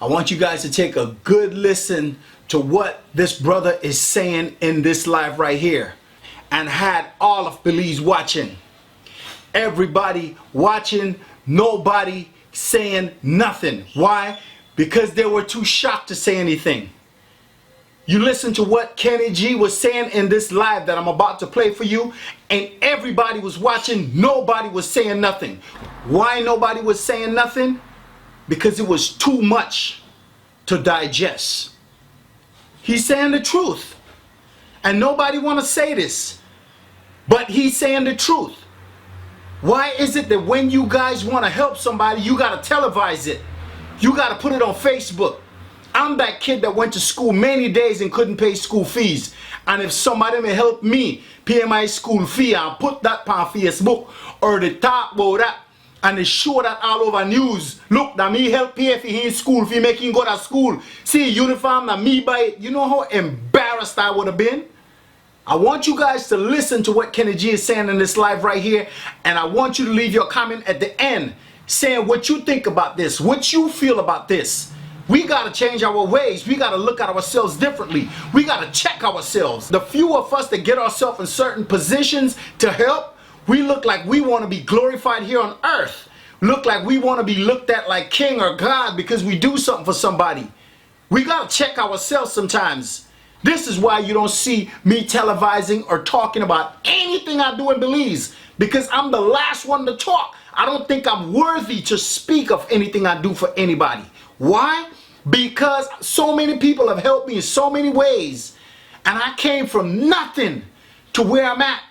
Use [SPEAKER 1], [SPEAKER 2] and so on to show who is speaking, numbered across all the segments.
[SPEAKER 1] I want you guys to take a good listen to what this brother is saying in this live right here. And had all of Belize watching. Everybody watching, nobody saying nothing. Why? Because they were too shocked to say anything. You listen to what Kenny G was saying in this live that I'm about to play for you, and everybody was watching, nobody was saying nothing. Why nobody was saying nothing? Because it was too much to digest. He's saying the truth, and nobody want to say this, but he's saying the truth. Why is it that when you guys want to help somebody, you got to televise it? You got to put it on Facebook. I'm that kid that went to school many days and couldn't pay school fees. And if somebody may help me pay my school fee, I'll put that on Facebook or they talk about that and they show that all over news. Look, that me help pay for his school fee, make him go to school. See uniform, that me buy it. You know how embarrassed I would have been? I want you guys to listen to what Kenny G is saying in this live right here. And I want you to leave your comment at the end saying what you think about this, what you feel about this. We got to change our ways. We got to look at ourselves differently. We got to check ourselves. The few of us that get ourselves in certain positions to help, we look like we want to be glorified here on earth. Look like we want to be looked at like king or God because we do something for somebody. We got to check ourselves sometimes. This is why you don't see me televising or talking about anything I do in Belize, because I'm the last one to talk. I don't think I'm worthy to speak of anything I do for anybody. Why? Because so many people have helped me in so many ways, and I came from nothing to where I'm at.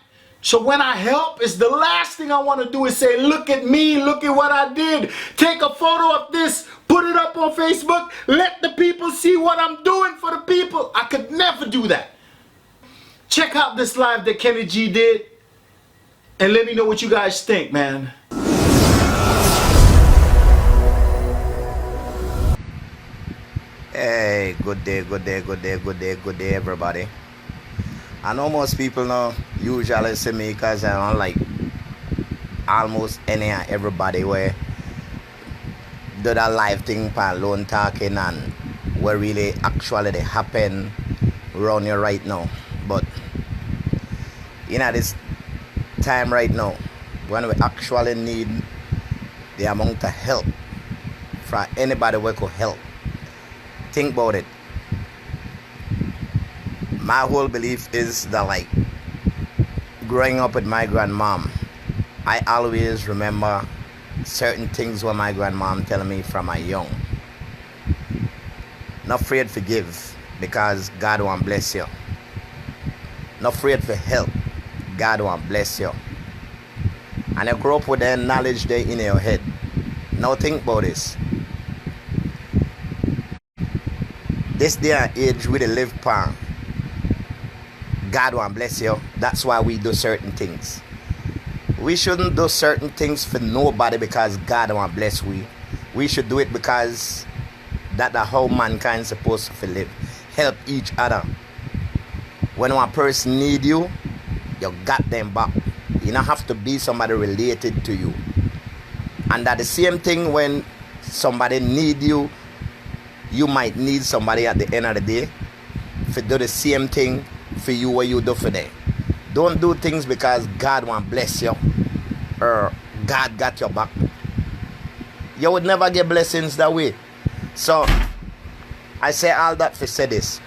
[SPEAKER 1] So when I help, it's the last thing I want to do is say, look at me, look at what I did. Take a photo of this, put it up on Facebook, let the people see what I'm doing for the people. I could never do that. Check out this live that Kenny G did, and let me know what you guys think, man.
[SPEAKER 2] Hey, good day, everybody. I know most people know usually see me because I don't like almost any and everybody where do that live thing by lone talking and what really actually they happen around here right now. But this time right now, when we actually need the amount of help from anybody who could help, think about it. My whole belief is that, like, growing up with my grandmom, I always remember certain things what my grandmom telling me from my young. Not afraid to give because God won't bless you. Not afraid to help, God won't bless you. And you grow up with that knowledge there in your head. Now think about this. This day and age we live upon, God won't bless you. That's why we do certain things. We shouldn't do certain things for nobody because God won't bless we. We should do it because that's how mankind is supposed to live. Help each other. When one person need you, you got them back. You don't have to be somebody related to you. And that the same thing when somebody need you, you might need somebody at the end of the day to do the same thing for you what you do for them. Don't do things because God won't bless you or God got your back. You would never get blessings that way. So I say all that to say this.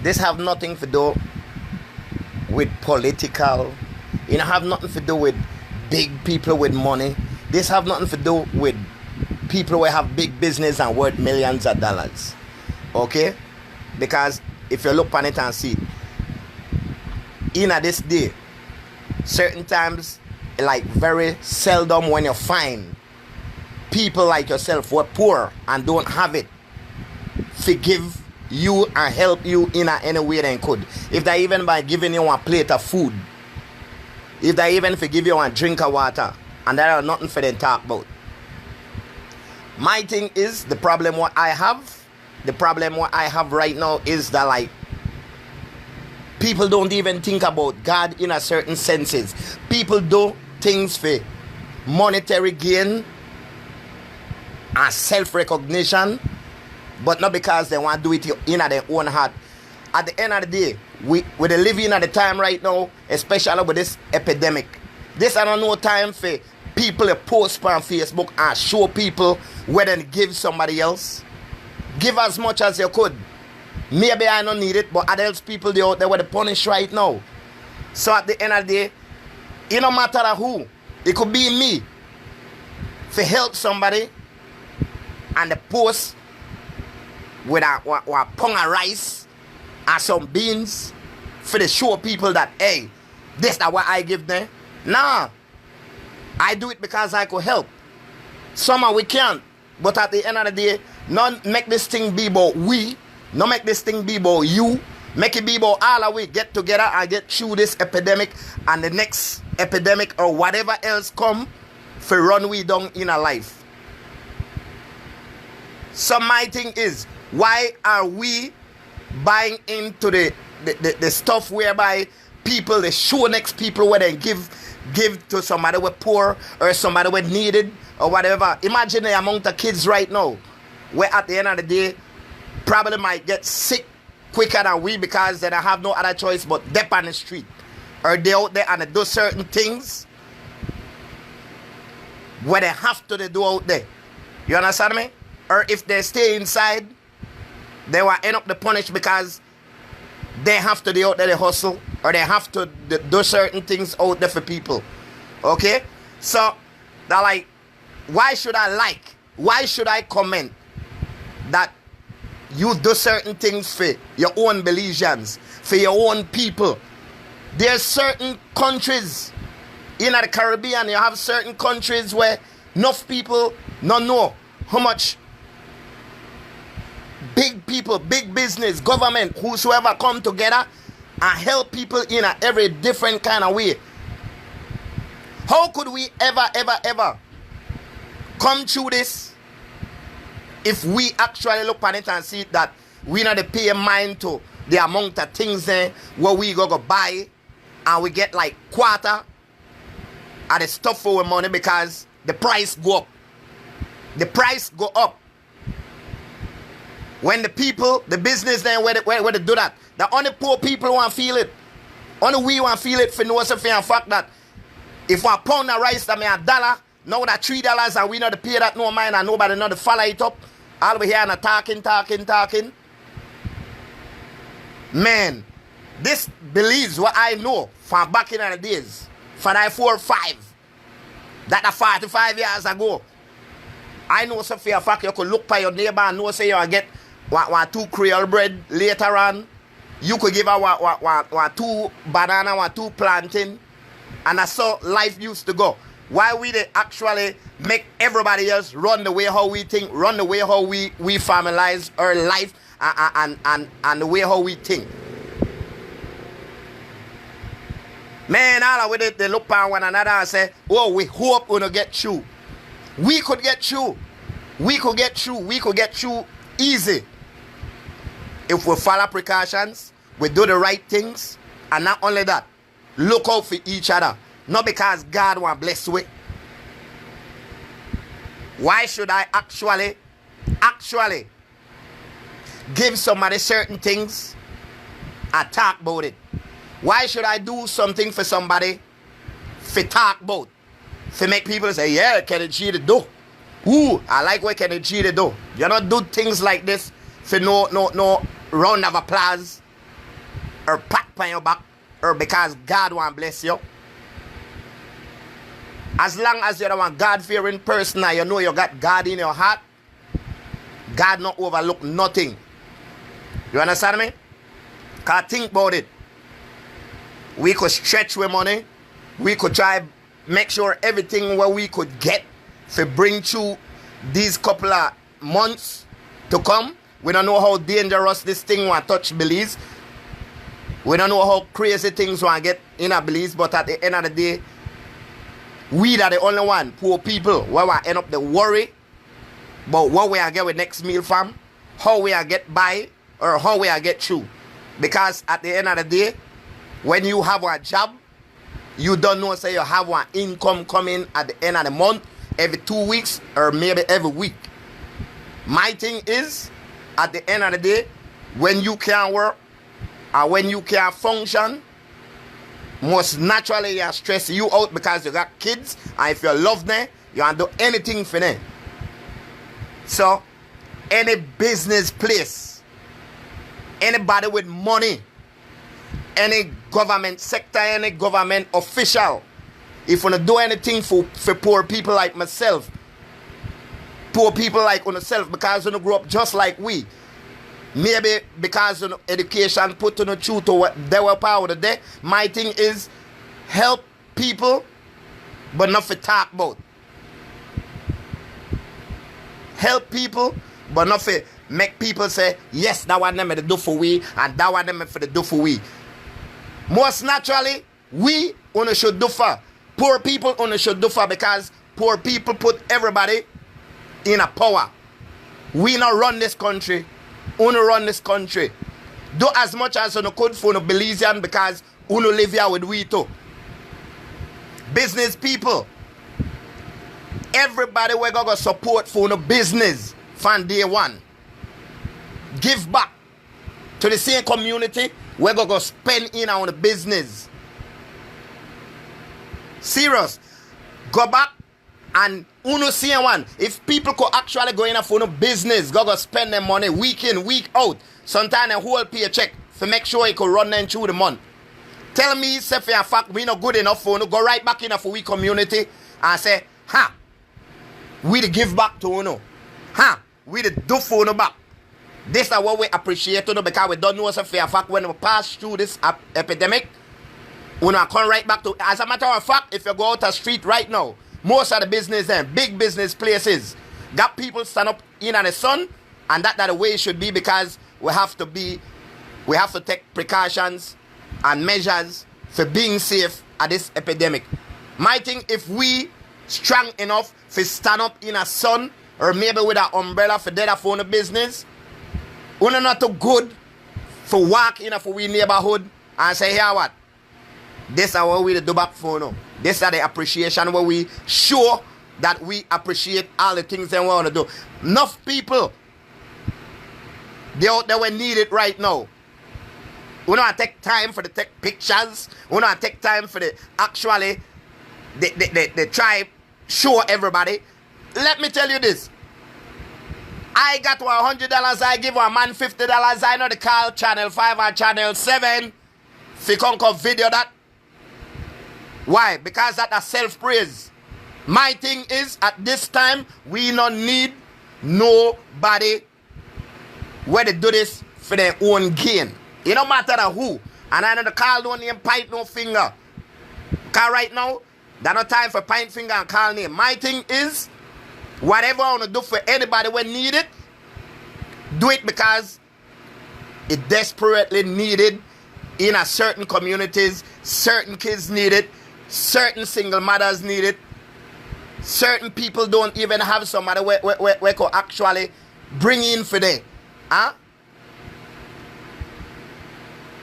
[SPEAKER 2] This have nothing to do with political. It have nothing to do with big people with money. This have nothing to do with people who have big business and worth millions of dollars. Okay? Because if you look on it and see, in this day, certain times, like very seldom when you find people like yourself who are poor and don't have it, forgive you and help you in any way they could. If they even by giving you a plate of food, if they even forgive you a drink of water, and there are nothing for them to talk about. My thing is, the problem what I have right now is that, like, people don't even think about God in a certain senses. People do things for monetary gain and self-recognition but not because they want to do it in their own heart. At the end of the day, we are living at the time right now, especially with this epidemic. This I don't know time for people to post on Facebook and show people where they give somebody else. Give as much as you could. Maybe I don't need it, but adults people they out there were the punished right now. So at the end of the day, it no matter who, it could be me. For help somebody and the post with a pound of rice and some beans for to show people that, hey, this is what I give them. Nah, I do it because I could help. Somehow we can't, but at the end of the day, not make this thing be about we, not make this thing be about you, make it be about all of we get together and get through this epidemic and the next epidemic or whatever else come for run we down in our life. So my thing is, why are we buying into the stuff whereby people, they show next people where they give to somebody with poor or somebody with needed or whatever. Imagine the amount of kids right now where at the end of the day probably might get sick quicker than we because they don't have no other choice but dip on the street. Or they out there and they do certain things where they have to do out there. You understand me? Or if they stay inside, they will end up the punished because they have to do out there the hustle or they have to do certain things out there for people. Okay? So, they're like, why should I like? Why should I comment that you do certain things for your own Belizeans, for your own people? There's certain countries in the Caribbean, you have certain countries where enough people don't know how much big people, big business, government, whosoever come together and help people in a every different kind of way. How could we ever come through this if we actually look at it and see that we not pay mind to the amount of things there where we go buy and we get like quarter of the stuff for our money because the price go up. The price go up. When the people, the business then where they do that, the only poor people want to feel it. Only we want to feel it for no fact that if one pound of rice that me $1, now that $3 and we not to pay that no mind and nobody not to follow it up. All we here and talking. Man, this believes what I know from back in the days. For that 4 or 5. That 45 years ago. I know so for a fact you could look by your neighbor and know say you get one 2 Creole bread later on. You could give her one 2 banana, 1 2 plantain. And that's how life used to go. Why we they actually make everybody else run the way how we think, run the way how we formalize our life and the way how we think. Man, all of it, they look at one another and say, oh, we hope we're going to get through. We could get through. We could get through easy. If we follow precautions, we do the right things, and not only that, look out for each other. Not because God want to bless we. Why should I actually give somebody certain things and talk about it? Why should I do something for somebody for talk about? For make people say, yeah, Kenny G to do. Ooh, I like what Kenny G to do. You don't do things like this for no round of applause or pat on your back or because God want to bless you. As long as you're a God-fearing person and you know you got God in your heart, God not overlook nothing. You understand me? Because think about it. We could stretch with money. We could try make sure everything what we could get to bring through these couple of months to come. We don't know how dangerous this thing will touch Belize. We don't know how crazy things will get in a Belize, but at the end of the day, we are the only one, poor people, where we end up the worry about what we are get with next meal from, how we are get by, or how we are get through. Because at the end of the day, when you have a job, you don't know say you have one income coming at the end of the month, every 2 weeks, or maybe every week. My thing is, at the end of the day, when you can't work or when you can't function, most naturally you're stressing you out because you got kids, and if you love them, you can do anything for them. So, any business place, anybody with money, any government sector, any government official, if you want to do anything for poor people like myself, poor people like yourself, because you grow up just like we, maybe because education put on the truth to what they were power today, my thing is help people, but not for talk about. Help people, but not for make people say, yes, that one them to do for we, and that one them for the do for we. Most naturally, we only should do for. Poor people only should do for, because poor people put everybody in a power. We not run this country. Only run this country. Do as much as you could for the Belizean, because only live here with we too. Business people. Everybody we're going to support for the business from day one. Give back to the same community we're going to spend in on the business. Serious. Go back and uno see one. If people could actually go in for no business, go spend their money week in, week out. Sometimes a whole paycheck to make sure you could run them through the month. Tell me, say for a fact, we not good enough for no go right back in for we community and say, we the give back to uno. We the do for no back. This is what we appreciate uno, because we don't know, say for a fact, when we pass through this epidemic, we not come right back to. As a matter of fact, if you go out the street right now, most of the business and big business places got people stand up in the sun, and that the way it should be, because we have to take precautions and measures for being safe at this epidemic. My thing, if we strong enough to stand up in a sun, or maybe with an umbrella for dead for the business, we're not too good for walk in for we neighborhood and say, here what? This is what we do back for now. This is the appreciation where we show that we appreciate all the things they want to do. Enough people, they out there will need it right now. We don't take time for the take pictures. We don't take time for the actually the try show everybody. Let me tell you this. I got $100. I give a man $50. I know the call channel 5 or channel 7. If you can't come video that. Why? Because that's a self-praise. My thing is, at this time, we don't need nobody where they do this for their own gain. It don't matter who. And I know the call don't name, point no finger. Because right now, there's no time for point finger and call name. My thing is, whatever I want to do for anybody when needed, do it because it desperately needed in a certain communities. Certain kids need it. Certain single mothers need it. Certain people don't even have somebody where could actually bring in for them.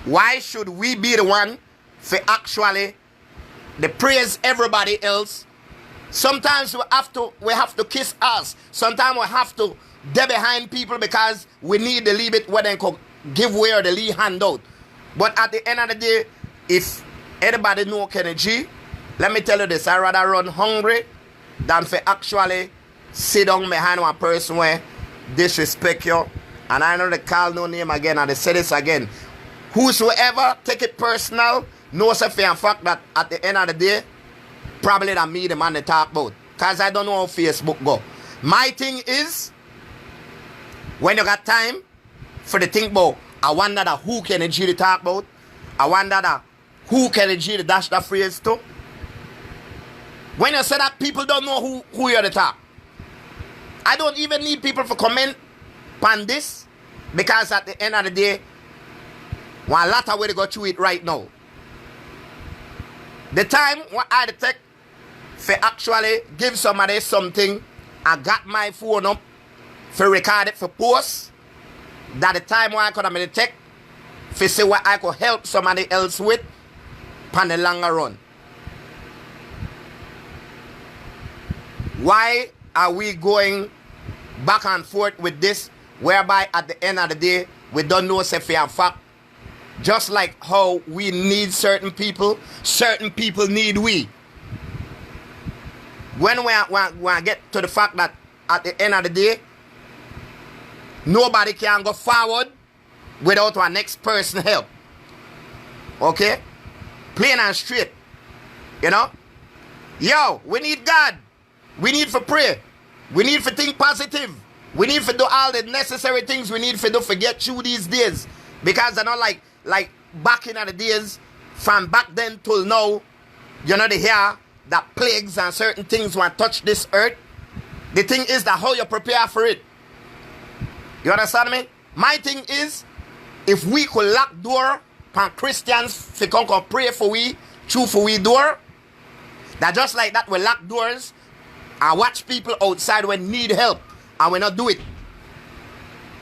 [SPEAKER 2] Why should we be the one for actually they praise everybody else? Sometimes we have to kiss us. Sometimes we have to stay behind people because we need to leave it where they can give way or the lead hand out. But at the end of the day, if anybody know Kenny G, let me tell you this, I'd rather run hungry than for actually sit down behind one person where disrespect you. And I know they call no name again, and they say this again. Whosoever take it personal knows a fact that at the end of the day, probably that me the man they talk about. Because I don't know how Facebook go. My thing is, when you got time for the think about, I wonder that who can G to talk about. I wonder that who can G to dash that phrase to. When you say that, people don't know who you're the talk. I don't even need people to comment on this, because at the end of the day, one lot of way to go through it right now. The time when I take for actually give somebody something, I got my phone up for record it for post. That the time when I could take for see what I could help somebody else with on the longer run. Why are we going back and forth with this whereby at the end of the day, we don't know if we have fact. Just like how we need certain people need we. When we get to the fact that at the end of the day, nobody can go forward without our next person help. Okay? Plain and straight. You know? Yo, we need God. We need to pray. We need to think positive. We need to do all the necessary things we need to do to get through these days. Because they're not like back in the days, from back then till now, you know, they hear that plagues and certain things will touch this earth. The thing is that how you prepare for it. You understand me? My thing is, if we could lock door for Christians to come pray for we, through for we door, that just like that we lock doors and watch people outside when need help and we not do it.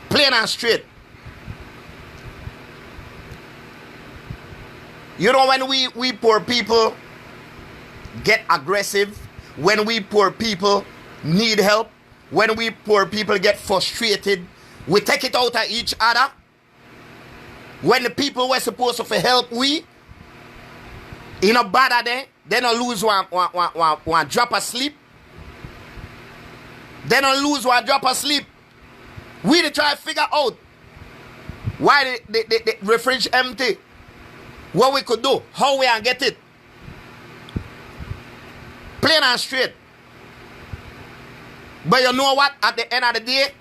[SPEAKER 2] Plain and straight. You know, when we poor people get aggressive, when we poor people need help, when we poor people get frustrated, we take it out at each other. When the people were supposed to help we, you know, bother them, they don't lose one drop of sleep. They don't lose one drop of sleep. We to try to figure out why the fridge empty. What we could do, how we can get it. Plain and straight. But you know what? At the end of the day,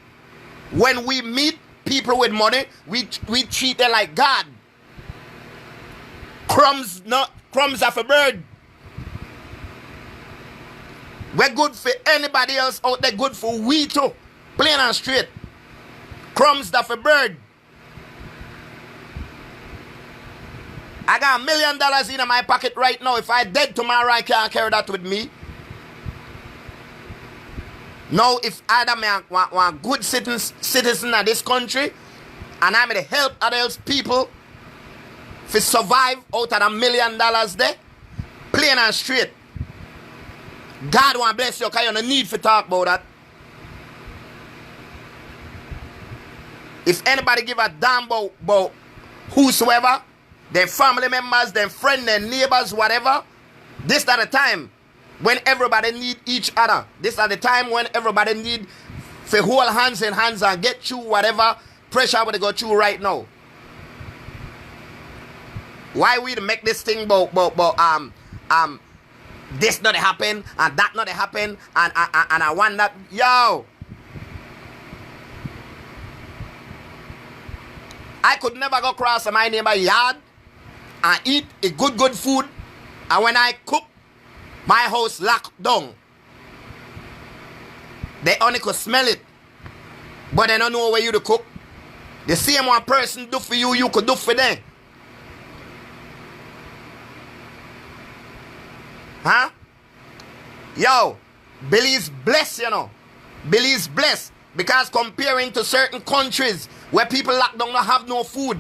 [SPEAKER 2] when we meet people with money, we treat them like God. Crumbs off a bird. We're good for anybody else out there, good for we too. Plain and straight. Crumbs off a bird. I got $1 million in my pocket right now. If I dead tomorrow, I can't carry that with me. Now, if either me one good citizen of this country, and I'm to help others people to survive out of $1 million there, plain and straight. God want to bless you, because you don't need to talk about that. If anybody give a damn about whosoever, their family members, their friends, their neighbors, whatever, this is the time when everybody need each other. This is the time when everybody need to hold hands in hands and get through whatever pressure they go through right now. Why we to make this thing about this not happen and that not happen and I want that? Yo, I could never go across my neighbor's yard and eat a good food, and when I cook, my house locked down. They only could smell it, but they don't know where you to cook. The same one person do for you, you could do for them. Huh? Yo, Belize blessed, you know. Belize blessed, because comparing to certain countries where people locked down, don't have no food,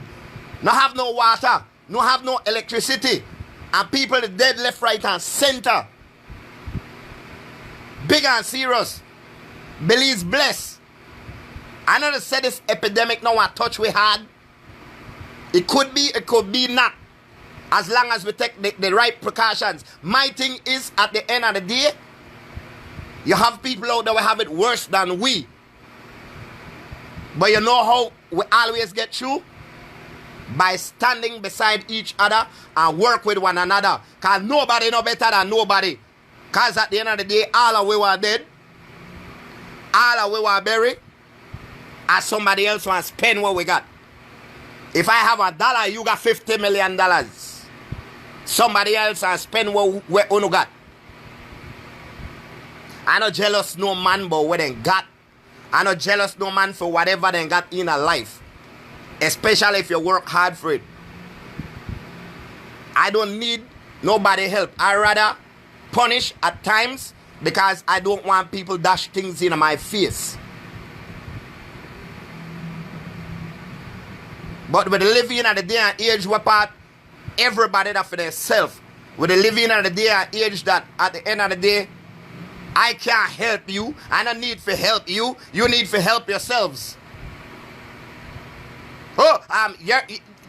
[SPEAKER 2] don't have no water, don't have no electricity, and people are dead left, right, and center. Big and serious. Belize blessed. I know they said this epidemic now a touch we had. It could be not. As long as we take the right precautions. My thing is, at the end of the day, you have people out there who have it worse than we. But you know how we always get through? By standing beside each other and work with one another. Because nobody know better than nobody. Because at the end of the day, all of we were dead. All of we were buried. And somebody else want to spend what we got. If I have $1, you got $50 million. Somebody else want to spend what you got. I not jealous no man but what they got. I not jealous no man for whatever they got in a life. Especially if you work hard for it. I don't need nobody help. I rather punish at times because I don't want people dash things in my face. But with the living at the day and age we part, everybody that for themselves. With the living at the day and age that at the end of the day, I can't help you. I don't need to help you. You need to help yourselves. Oh,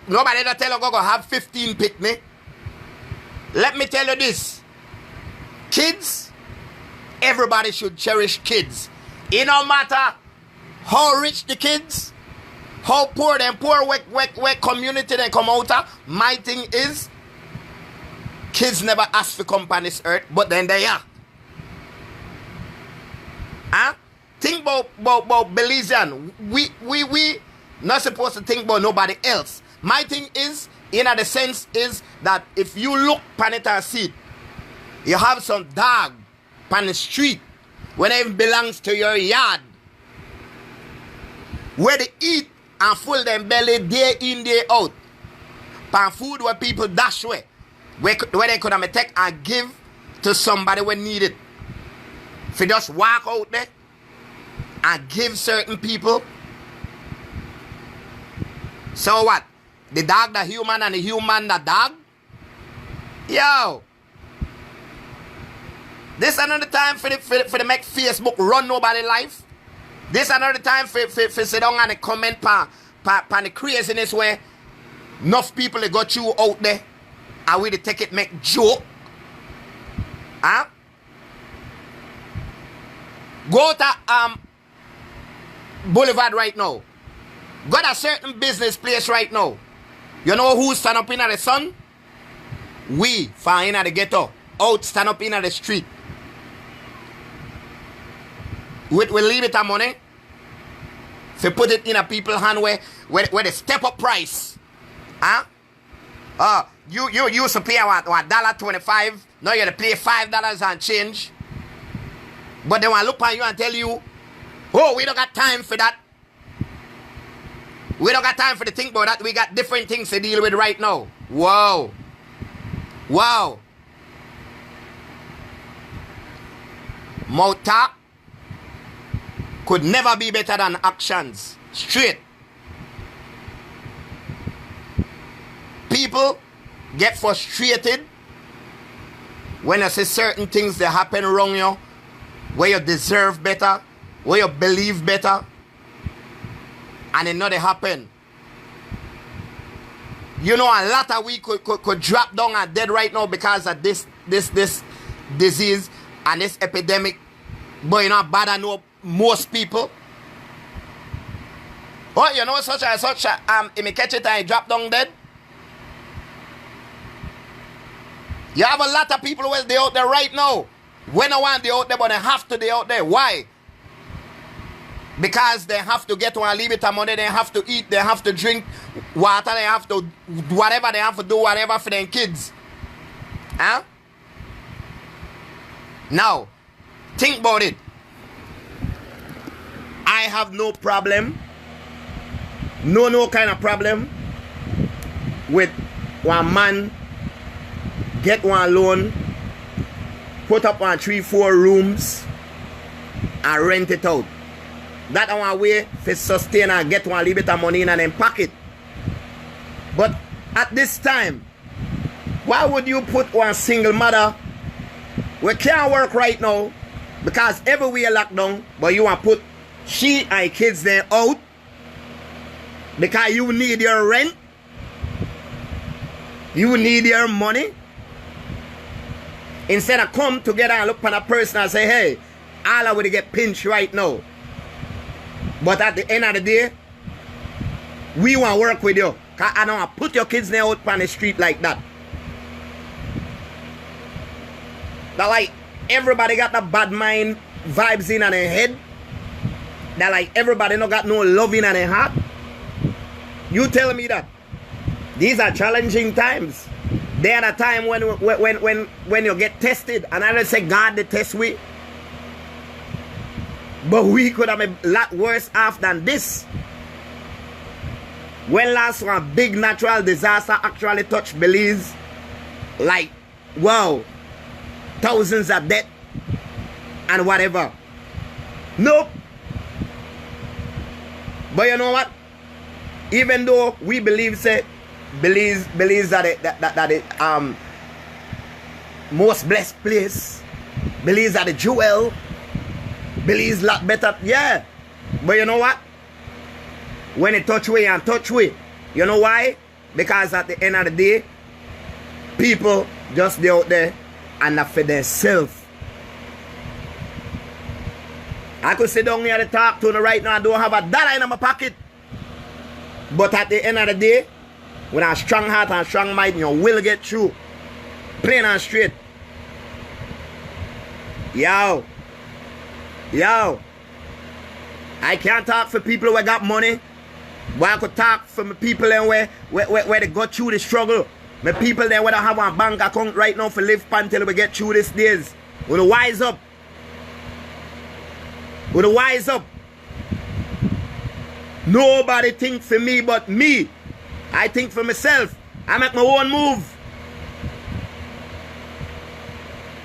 [SPEAKER 2] nobody don't tell you go have 15 picnic. Let me tell you this. Kids, everybody should cherish kids. It no matter how rich the kids, how poor them poor where community they come out of. My thing is, kids never ask for come on this earth, but then they are. Huh? Think about Belizean. We not supposed to think about nobody else. My thing is, in the sense is that if you look pan it and see it, you have some dog pan the street when it even belongs to your yard, where they eat and full them belly day in, day out. Pan food where people dash away, where they could have take and give to somebody when needed. If you just walk out there and give certain people. So what? The dog the human and the human the dog? Yo. This another time for the make Facebook run nobody life. This another time for sit down and comment pan the craziness where enough people they got you out there and we take it make joke. Huh? Go to Boulevard right now. Go to a certain business place right now. You know who stand up in the sun? We find in the ghetto. Out stand up in the street. We leave it a money. If you put it in a people's hand where they step up price. Huh? You used to pay $1.25. Now you have to pay $5 and change. But they want to look at you and tell you, oh, we don't got time for that. We don't got time for the think about that. We got different things to deal with right now. Wow. Wow. Mouth talk could never be better than actions. Straight. People get frustrated when you see certain things that happen wrong you, where you deserve better, where you believe better, and it know they happen. You know, a lot of we could drop down and dead right now because of this disease and this epidemic. But you know, bad I know most people. Oh, you know, such a if me catch it and drop down dead. You have a lot of people where they out there right now. When I want they out there, but they have to they out there. Why? Because they have to get one little bit of money, they have to eat, they have to drink water, they have to whatever they have to do, whatever for their kids. Huh? Now, think about it. I have no problem, no kind of problem with one man get one loan, put up on 3-4 rooms and rent it out. That one way to sustain and get one little bit of money in and then pack it. But at this time, why would you put one single mother we can't work right now because everywhere locked down, but you want to put she and kids there out because you need your rent, you need your money, instead of come together and look at a person and say, hey, all I would get pinched right now. But at the end of the day, we want to work with you. Because I don't want to put your kids there out on the street like that. That like everybody got the bad mind vibes in their head. That like everybody not got no love in their heart. You tell me that. These are challenging times. They are the time when you get tested. And I don't say God the test we. But we could have a lot worse off than this. When last one big natural disaster actually touched Belize, like, wow, thousands of dead and whatever. Nope. But you know what? Even though we believe Belize that it most blessed place, Belize are the jewel, Belize lot better, yeah. But you know what? When it touch we and touch we. You know why? Because at the end of the day, people just they out there and not for themselves. I could sit down here to talk to you right now. I don't have a dollar in my pocket. But at the end of the day, with a strong heart and strong mind, you will get through. Plain and straight. Yo. I can't talk for people who got money. But I could talk for my people where they go through the struggle. My people there where they have a bank account right now for live until we get through these days. We're gonna wise up. Nobody think for me but me. I think for myself. I make my own move.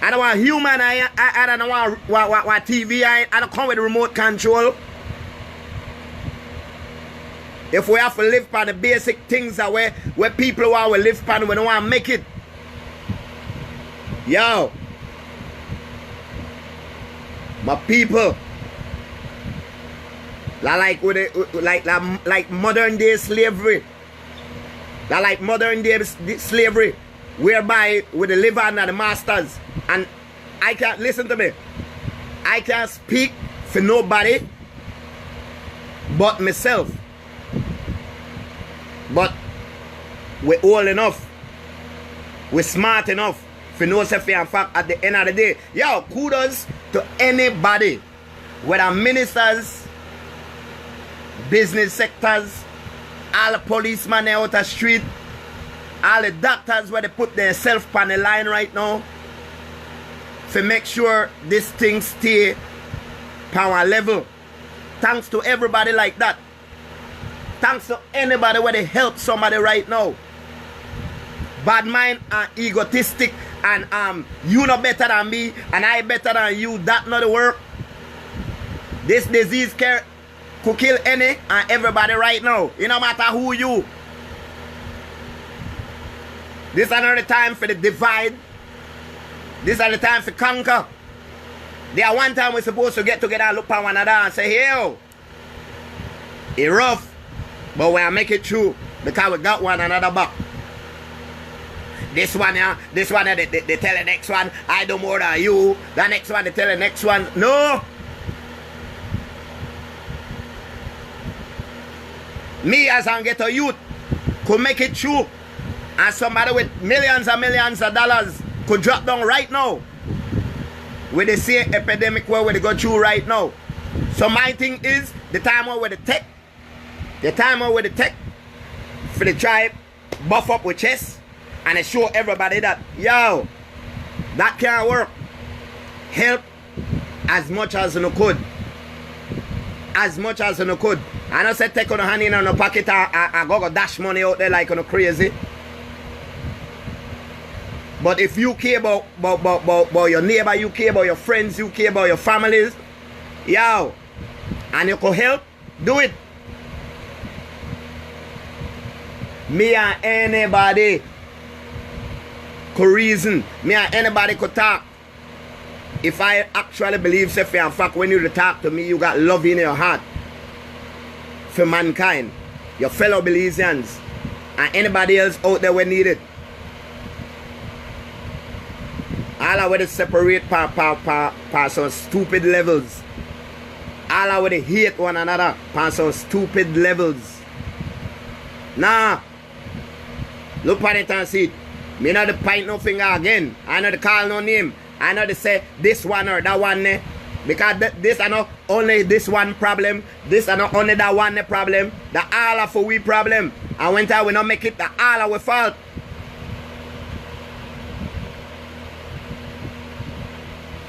[SPEAKER 2] I don't want human. I don't want TV. I don't come with remote control. If we have to live by the basic things that where people want to live by, we don't want to make it. Yo. My people. Like modern day slavery. Like modern day slavery. Whereby we live under the masters. And I can't, listen to me, I can't speak for nobody but myself. But we're old enough, we're smart enough for know say in fact at the end of the day. Yo, kudos to anybody, whether ministers, business sectors, all the policemen out the street, all the doctors where they put themselves on the line right now to make sure this thing stay power level. Thanks to everybody like that. Thanks to anybody where they help somebody right now. Bad mind and egotistic and you know better than me and I better than you, that not the work. This disease could kill any and everybody right now. It no matter who you. This is another time for the divide. This is the time for conquer. There one time we're supposed to get together and look at one another and say, hey, it's rough, but we'll make it through because we got one another back. This one, they tell the next one, I do more than you. The next one, they tell the next one, no. Me as a ghetto youth could make it through. And somebody with millions and millions of dollars could drop down right now with the same epidemic where we go through right now. So my thing is the time where the tech for the tribe buff up with chest and they show everybody that yo, that can't work. Help as much as you could. As much as you could. I don't say take on a hand in on a pocket and go dash money out there like on a crazy. But if you care about your neighbor, you care about your friends, you care about your families, yo, and you could help, do it. Me and anybody could reason. Me and anybody could talk. If I actually believe, say, in fact, when you talk to me, you got love in your heart for mankind, your fellow Belizeans, and anybody else out there when needed. All I want to separate per some stupid levels. All I want to hate one another per some stupid levels. Nah. Look at it and see it. Me not to point no finger again. I not to call no name. I not to say this one or that one. Because this are not only this one problem. This are not only that one problem. The all of we problem. And when time we not make it, the all our fault.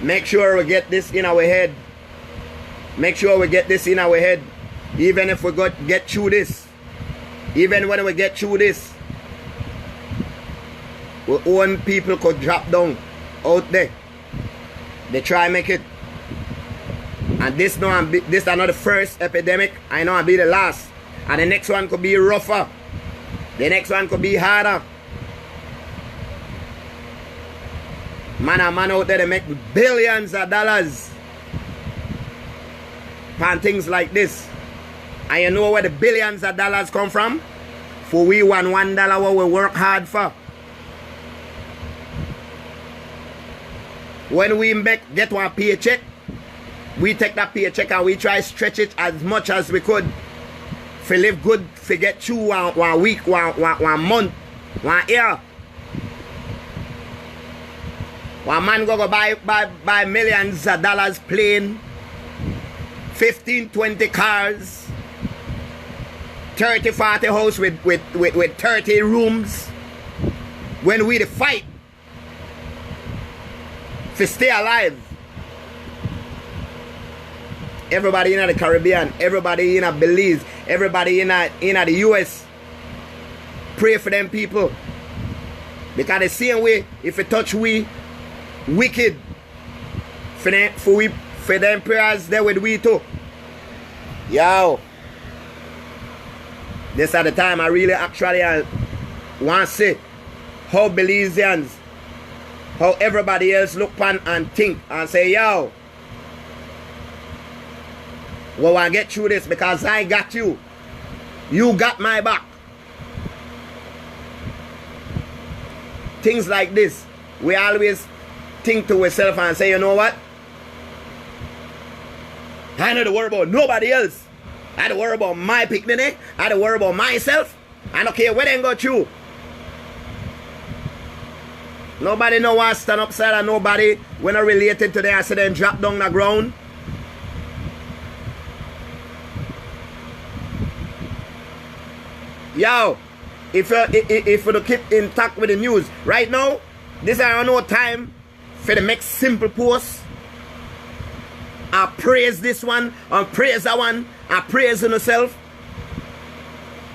[SPEAKER 2] Make sure we get this in our head. Make sure we get this in our head. Even if we get through this. Even when we get through this. Our own people could drop down out there. They try make it. And this is not the first epidemic. I know I'll be the last. And the next one could be rougher. The next one could be harder. Man out there, they make billions of dollars on things like this. And you know where the billions of dollars come from? For we want $1 what we work hard for. When we get one paycheck, we take that paycheck and we try to stretch it as much as we could. For live good, for get through one week, one month, 1 year. One man go buy millions of dollars plane, 15, 20 cars, 30, 40 house with 30 rooms. When we the fight to stay alive. Everybody in the Caribbean, everybody in Belize, everybody in the US, pray for them people. Because the same way, if you touch we wicked, for them prayers there with we too. Yo, this at the time I really actually want to say how Belizeans, how everybody else look upon and think and say, yo, well, I get through this because I got you. You got my back. Things like this, we always think to ourselves and say, you know what? I don't worry about nobody else. I don't worry about my picnic. I don't worry about myself. I don't care where they go through. Nobody know what stand upside and nobody when I related to the accident drop down the ground. Yo, if you keep intact with the news, right now, this is no time for the make simple posts. I praise this one, I praise that one, I praise yourself.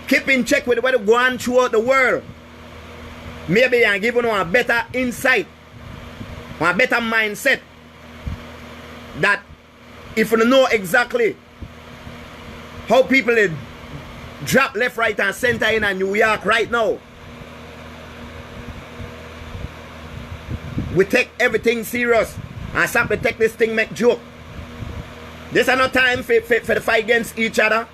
[SPEAKER 2] Keep in check with what is going on throughout the world. Maybe I'm giving you a better insight, a better mindset. That if you know exactly how people drop left, right, and center in New York right now, we take everything serious and stop to take this thing make joke. This is no time for the fight against each other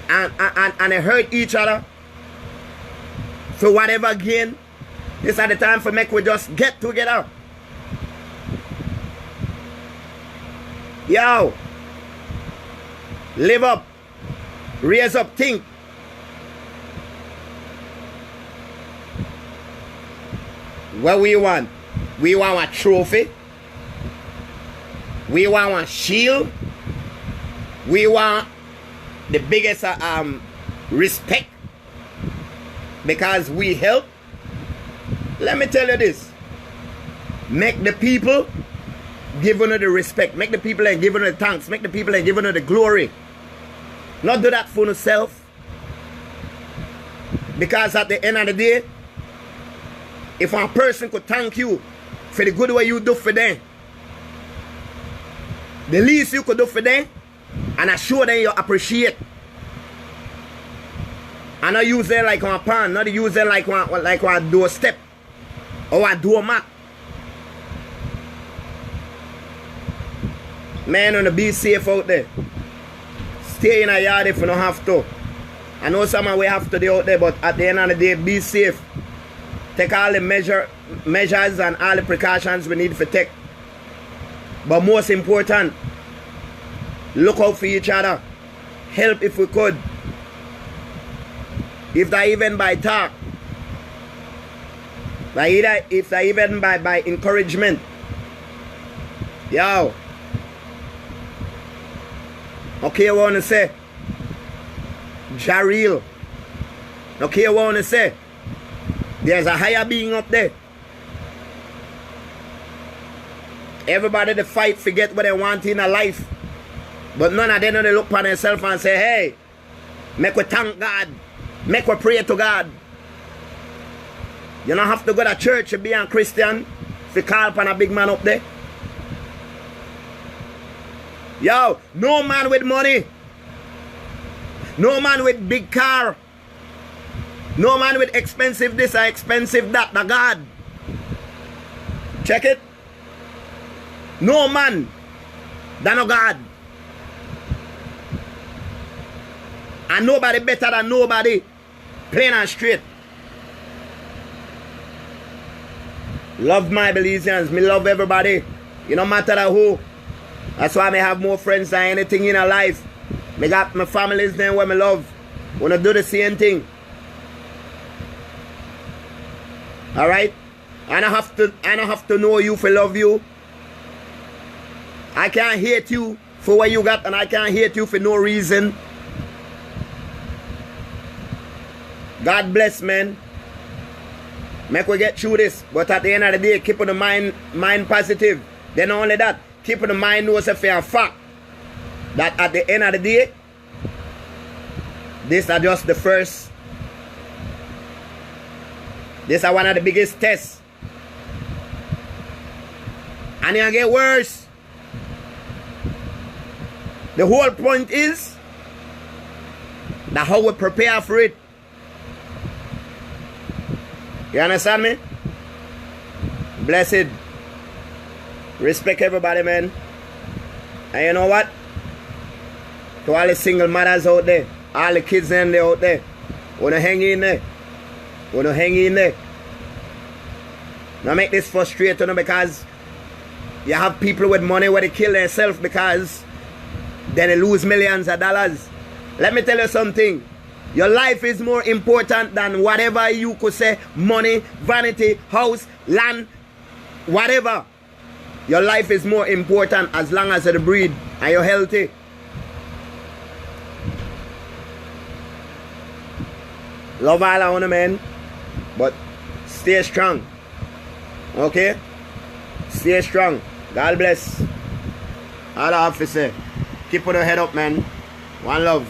[SPEAKER 2] and they hurt each other for whatever gain. This is the time for make we just get together. Yo, live up, raise up, think. What we want? We want a trophy. We want a shield. We want the biggest respect because we help. Let me tell you this. Make the people give you the respect. Make the people and give you the thanks. Make the people and give you the glory. Not do that for yourself. Because at the end of the day, if one person could thank you for the good way you do for them, the least you could do for them, and assure them you appreciate. And not use them like one pan, not use them like one doorstep or a doormat. Man, on the be safe out there. Stay in a yard if you don't have to. I know some we have to do out there, but at the end of the day, be safe. Take all the measures and all the precautions we need to take. But most important, look out for each other. Help if we could. If that even by talk. If that even by encouragement. Yo. Okay, I want to say. Jareel. Okay, I want to say. There's a higher being up there. Everybody that fight forget what they want in a life. But none of them they look upon themselves and say, hey, make we thank God. Make we pray to God. You don't have to go to church to be a Christian if you call upon a big man up there. Yo, no man with money. No man with big car. No man with expensive this or expensive that. The God. Check it. No man than no God. And nobody better than nobody. Plain and straight. Love my Belizeans. Me love everybody. You no matter who. That's why me have more friends than anything in a life. Me got my families there where me love. Wanna do the same thing. Alright? I don't have to know you for love you. I can't hate you for what you got, and I can't hate you for no reason. God bless, man. Make we get through this. But at the end of the day, keep the mind positive. Then not only that, keep the mind knows a fair fact that at the end of the day, this are just the first. This are one of the biggest tests. And it'll get worse. The whole point is that how we prepare for it. You understand me? Blessed. Respect everybody, man. And you know what? To all the single mothers out there, all the kids out there, wanna hang in there. Wanna hang in there. Now make this frustrating because you have people with money where they kill themselves because then they lose millions of dollars. Let me tell you something. Your life is more important than whatever you could say, money, vanity, house, land, whatever. Your life is more important as long as you breathe and you're healthy. Love all I want, man. But stay strong. Okay? Stay strong. God bless. All the officer. Keep your head up, man. One love.